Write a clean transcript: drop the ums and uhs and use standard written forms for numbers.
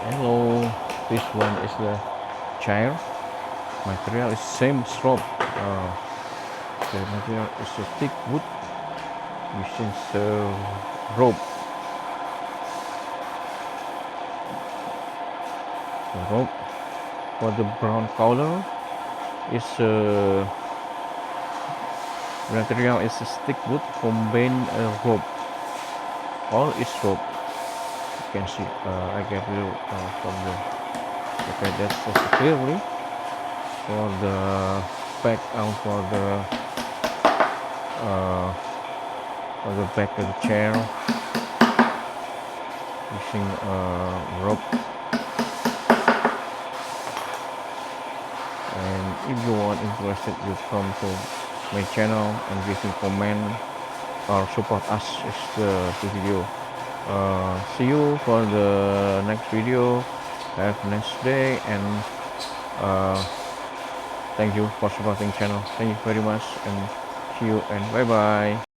Hello, this one is the chair. Material is same rope. The material is a thick wood using rope. The rope for the brown color is material is a stick wood combined rope. All is rope. You can see. I gave you from the okay. That's clearly for the back and uh, for the back of the chair using rope. And if you are interested, you come to my channel and give me comment or support us is the video. See you for the next video. Have a nice day and thank you for supporting channel. Thank you very much and see you and bye bye.